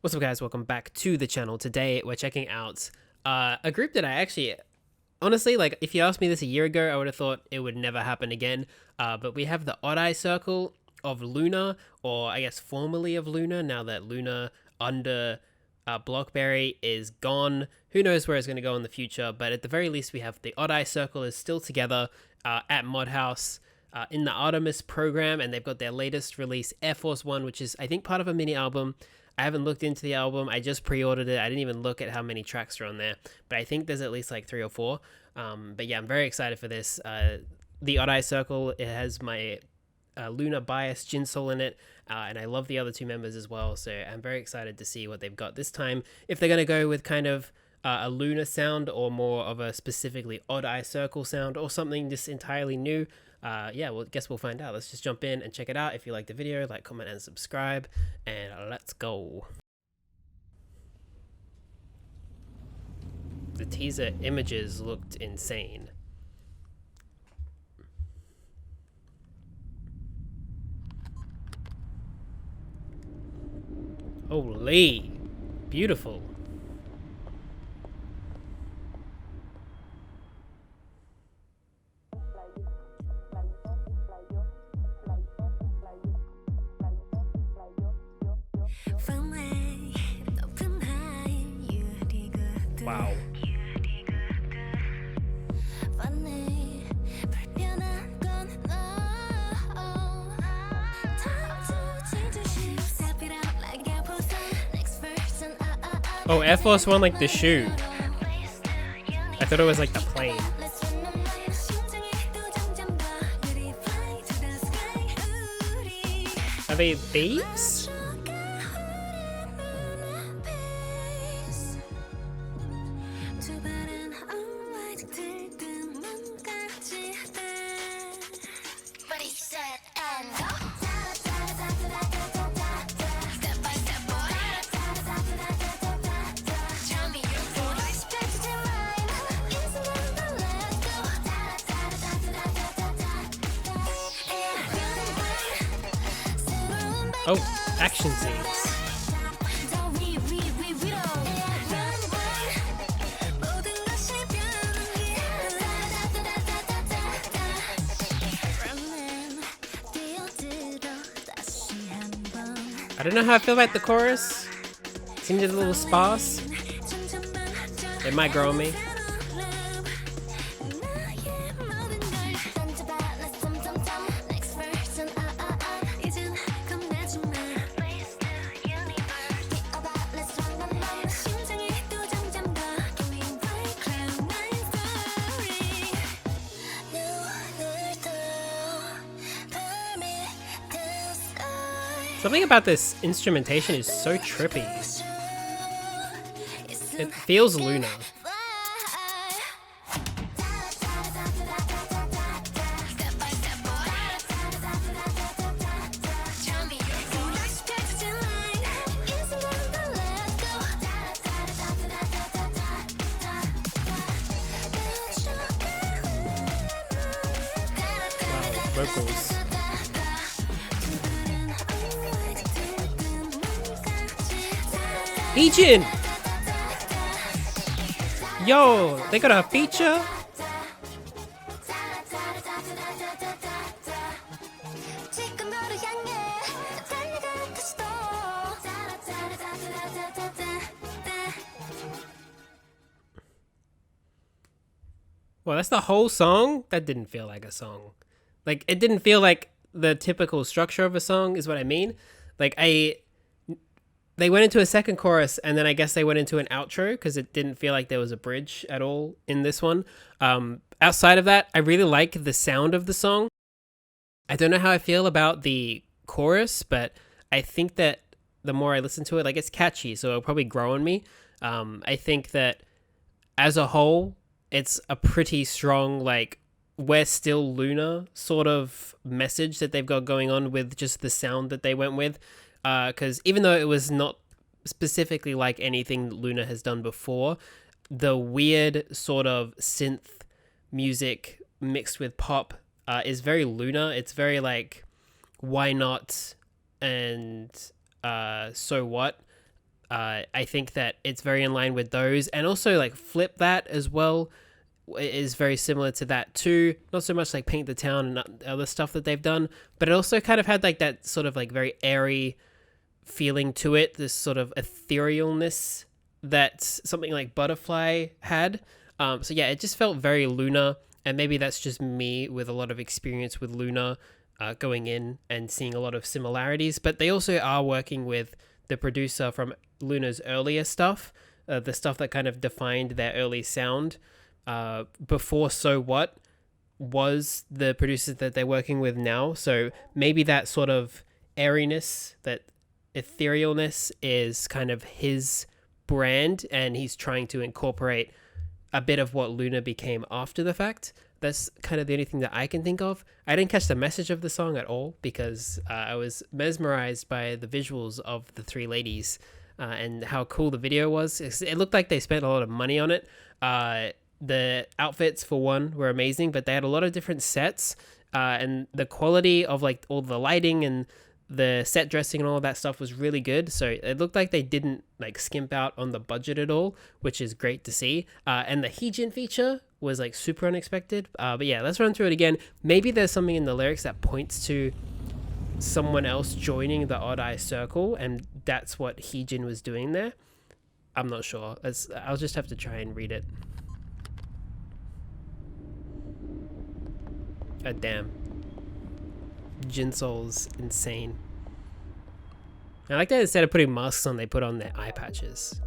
What's up, guys? Welcome back to the channel. Today we're checking out a group that I actually, honestly, like, if you asked me this a year ago, I would have thought it would never happen again. But we have the Odd Eye Circle of LOONA, or I guess formerly of LOONA, now that LOONA under Blockberry is gone. Who knows where it's going to go in the future, but at the very least we have the Odd Eye Circle is still together at Mod House in the ARTMS program, and they've got their latest release, Air Force One, which is, I think, part of a mini album. I haven't looked into the album. I just pre-ordered it. I didn't even look at how many tracks are on there, but I think there's at least like 3 or 4. But yeah, I'm very excited for this. The Odd Eye Circle, it has my LOONA bias Jinsol in it, and I love the other 2 members as well, so I'm very excited to see what they've got this time. If they're going to go with kind of a LOONA sound, or more of a specifically Odd Eye Circle sound, or something just entirely new. Yeah, well, guess we'll find out. Let's just jump in and check it out. If you like the video, like, comment, and subscribe, and let's go. The teaser images looked insane. Holy, beautiful. Wow. Oh, Air Force One, like the shoe. I thought it was like the plane. Are they thieves? Oh, action scenes. I don't know how I feel about the chorus. Seems a little sparse. It might grow on me. Something about this instrumentation is so trippy. It feels LOONA. Wow, vocals. Legion! Yo, they got a feature? Well, that's the whole song? That didn't feel like a song. Like, it didn't feel like the typical structure of a song, is what I mean. Like, they went into a second chorus, and then I guess they went into an outro, because it didn't feel like there was a bridge at all in this one. Outside of that, I really like the sound of the song. I don't know how I feel about the chorus, but I think that the more I listen to it, like, it's catchy, so it'll probably grow on me. I think that as a whole, it's a pretty strong, like, we're still LOONA sort of message that they've got going on with just the sound that they went with. Because even though it was not specifically like anything that LOONA has done before, the weird sort of synth music mixed with pop is very LOONA. It's very like, why not and so what. I think that it's very in line with those, and also like Flip That as well is very similar to that too. Not so much like Paint the Town and other stuff that they've done, but it also kind of had like that sort of like very airy feeling to it, this sort of etherealness that something like Butterfly had. So yeah, it just felt very LOONA, and maybe that's just me with a lot of experience with LOONA, going in and seeing a lot of similarities. But they also are working with the producer from LOONA's earlier stuff, the stuff that kind of defined their early sound. Before So What was the producers that they're working with now. So maybe that sort of airiness, that etherealness is kind of his brand, and he's trying to incorporate a bit of what LOONA became after the fact. That's kind of the only thing that I can think of. I didn't catch the message of the song at all because I was mesmerized by the visuals of the three ladies, and how cool the video was. It looked like they spent a lot of money on it. The outfits, for one, were amazing, but they had a lot of different sets, and the quality of like all the lighting and the set dressing and all of that stuff was really good. So it looked like they didn't like skimp out on the budget at all, which is great to see. And the Heejin feature was like super unexpected. But yeah, let's run through it again. Maybe there's something in the lyrics that points to someone else joining the Odd Eye Circle, and that's what Heejin was doing there. I'm not sure. I'll just have to try and read it. God damn. Jinsoul's insane. I like that instead of putting masks on, they put on their eye patches.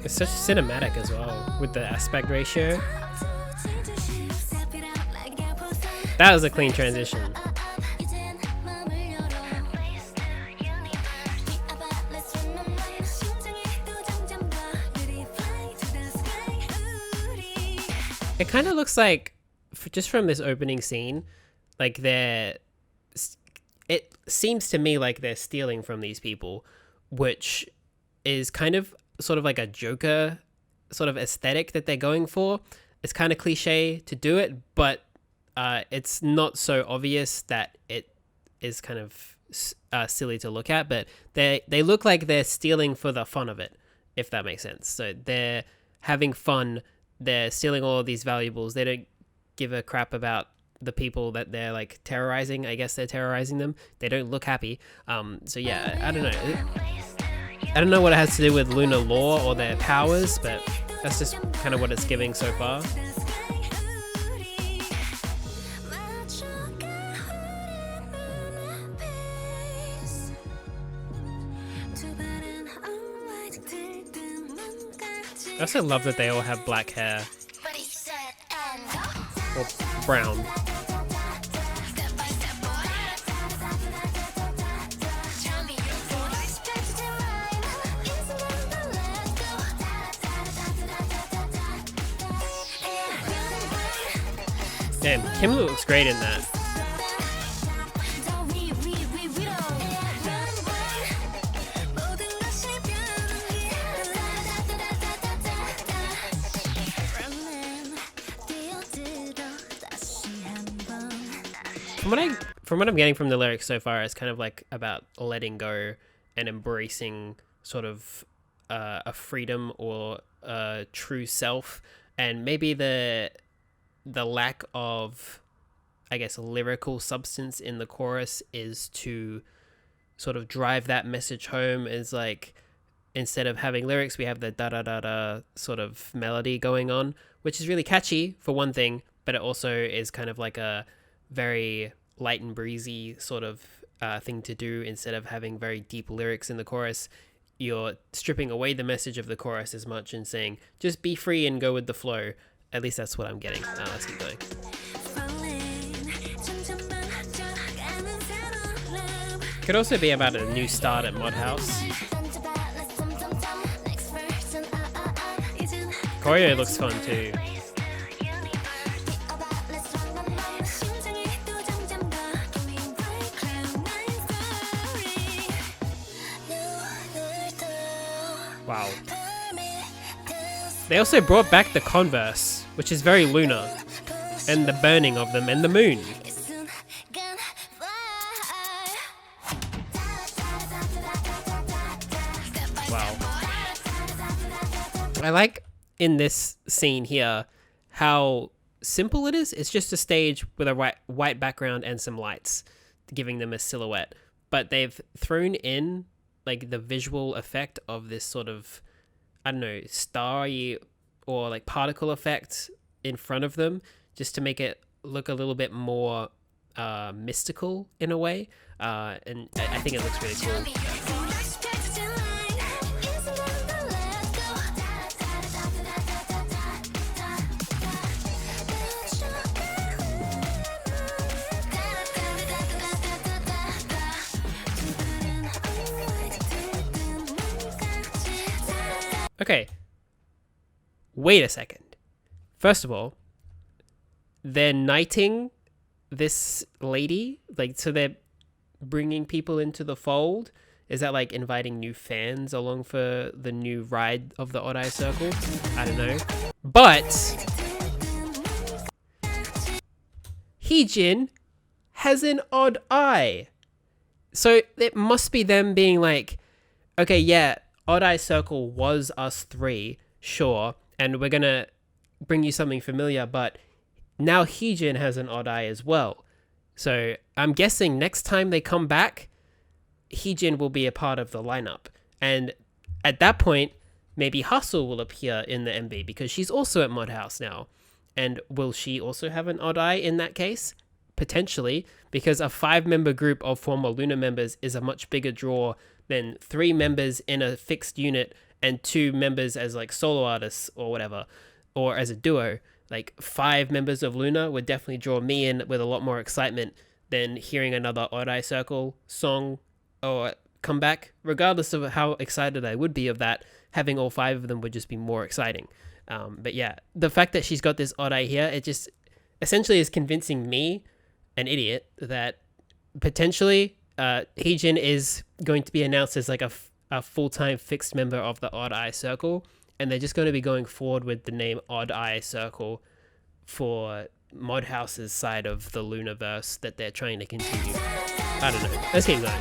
It's such cinematic as well, with the aspect ratio. That was a clean transition. It kind of looks like, just from this opening scene, like it seems to me like they're stealing from these people, which is kind of sort of like a Joker sort of aesthetic that they're going for. It's kind of cliche to do it, but it's not so obvious that it is kind of silly to look at. But they look like they're stealing for the fun of it, if that makes sense. So they're having fun. They're stealing all of these valuables. They don't give a crap about the people that they're like terrorizing. I guess they're terrorizing them. They don't look happy. So yeah, I don't know. I don't know what it has to do with LOONA lore or their powers, but that's just kind of what it's giving so far. I also love that they all have black hair. Or brown. Damn, Kim looks great in that. From what I'm getting from the lyrics so far, it's kind of like about letting go and embracing sort of a freedom or a true self, and maybe the lack of, I guess, lyrical substance in the chorus is to sort of drive that message home. Is like, instead of having lyrics, we have the da da da da sort of melody going on, which is really catchy for one thing, but it also is kind of like a very light and breezy sort of thing to do. Instead of having very deep lyrics in the chorus, you're stripping away the message of the chorus as much and saying, just be free and go with the flow. At least that's what I'm getting. Let's keep going. Could also be about a new start at Mod House. Choreo looks fun too. Wow. They also brought back the Converse, which is very LOONA, and the burning of them and the moon. Wow. I like in this scene here how simple it is. It's just a stage with a white background and some lights, giving them a silhouette. But they've thrown in like the visual effect of this sort of, I don't know, starry or like particle effect in front of them, just to make it look a little bit more mystical in a way. And I think it looks really cool. Okay, wait a second. First of all, they're knighting this lady, like, so they're bringing people into the fold. Is that like inviting new fans along for the new ride of the Odd Eye Circle? I don't know. But Heejin has an odd eye. So it must be them being like, okay, yeah, Odd Eye Circle was us three, sure, and we're gonna bring you something familiar, but now Heejin has an odd eye as well. So I'm guessing next time they come back, Heejin will be a part of the lineup. And at that point, maybe Hustle will appear in the MB because she's also at Mod House now. And will she also have an odd eye in that case? Potentially, because a 5-member group of former LOONA members is a much bigger draw than 3 members in a fixed unit and 2 members as like solo artists or whatever, or as a duo. Like 5 members of LOONA would definitely draw me in with a lot more excitement than hearing another Odd Eye Circle song or comeback. Regardless of how excited I would be of that, having all 5 of them would just be more exciting. But yeah, the fact that she's got this odd eye here, it just essentially is convincing me, an idiot, that potentially Heejin is going to be announced as like a full-time fixed member of the Odd Eye Circle, and they're just going to be going forward with the name Odd Eye Circle for Mod House's side of the LOONAverse that they're trying to continue. I don't know. Let's keep going.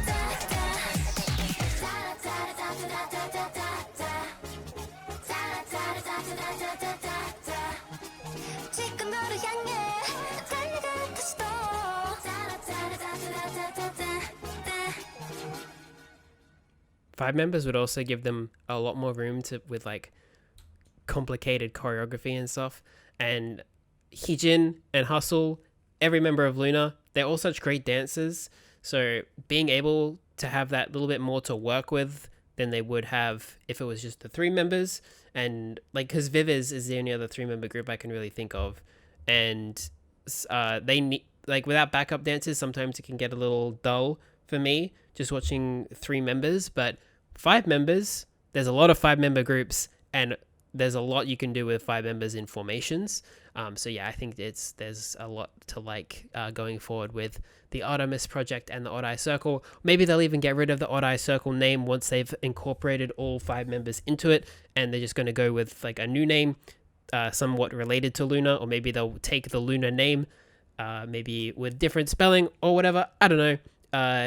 Five members would also give them a lot more room to with like complicated choreography and stuff. And Heejin and Hustle, every member of LOONA, they're all such great dancers. So being able to have that little bit more to work with than they would have if it was just the 3 members. And like, because Viviz is the only other 3-member group I can really think of. And they need, like, without backup dancers, sometimes it can get a little dull for me just watching 3 members. But 5 members, there's a lot of 5-member groups, and there's a lot you can do with 5 members in formations. So yeah, I think there's a lot to like going forward with the ARTMS project and the Odd Eye Circle. Maybe they'll even get rid of the Odd Eye Circle name once they've incorporated all 5 members into it, and they're just going to go with like a new name, somewhat related to LOONA, or maybe they'll take the LOONA name, maybe with different spelling or whatever. I don't know,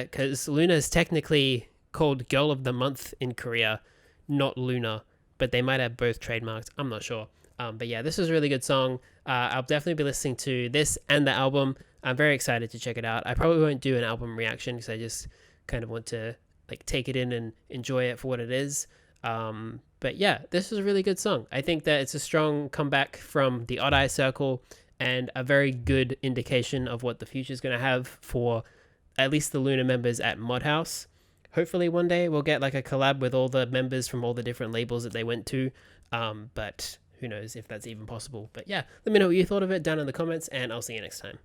because LOONA is technically called Girl of the Month in Korea, not LOONA, but they might have both trademarked. I'm not sure. But yeah, this is a really good song. I'll definitely be listening to this and the album. I'm very excited to check it out. I probably won't do an album reaction because I just kind of want to like take it in and enjoy it for what it is. But yeah, this is a really good song. I think that it's a strong comeback from the Odd Eye Circle and a very good indication of what the future is going to have for at least the LOONA members at Mod House. Hopefully one day we'll get like a collab with all the members from all the different labels that they went to. But who knows if that's even possible. But yeah, let me know what you thought of it down in the comments, and I'll see you next time.